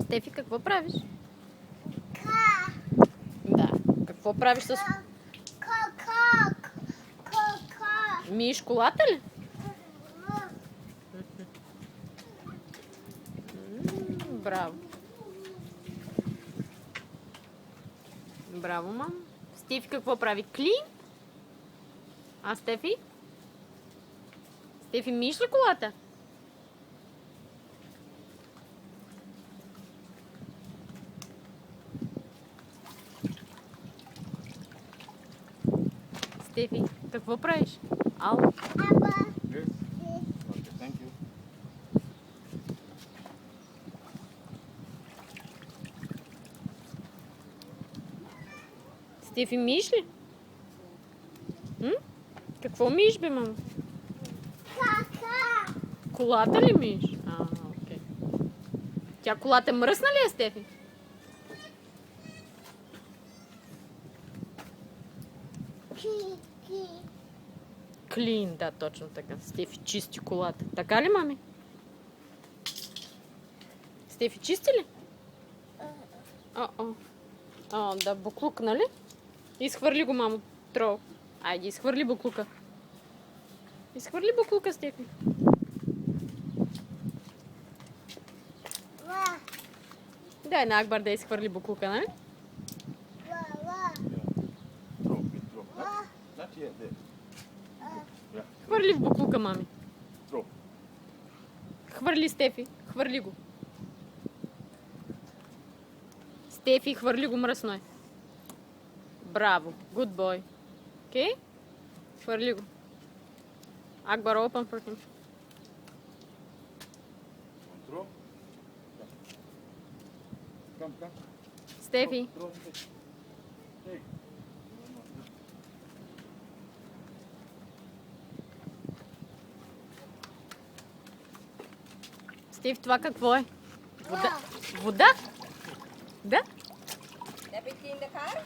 Стефи, какво правиш? Ка. Да. Какво правиш с... Ка. Миеш колата ли? Браво. Браво, мам. Стефи какво прави? Клин? А Стефи? Стефи, миеш ли колата? Стефи, какво правиш? Ау. Аба. Yes. Okay, thank you. Стефи, миеш ли? М? Какво миеш, бе, мама? Ка. Колата ли миеш? Окей. Тя колата мръсна ли е, Стефи? Ки. Клин, да, точно така. Стефи чисти колата. Така ли, мами? Стефи, чисти ли? Да, буклук, нали? Изхвърли го, мамо. Трол. Айде, изхвърли буклука. Изхвърли буклука, Стефи. Ва. Дай на Акбар да изхвърли буклука, нали? Ва. Throw, big throw. Not yet, there. Yeah, Хвърли в буклука, мами. throw. Хвърли, Стефи. Хвърли го. Стефи, хвърли го, мръсно е. Браво. Good boy. Окей? Хвърли го. Акбар, open for him. Throw. Come, come. Стефи. Throw, take. Take. Стефи, това какво е? Вода? Вода? Да? Let me clean the car.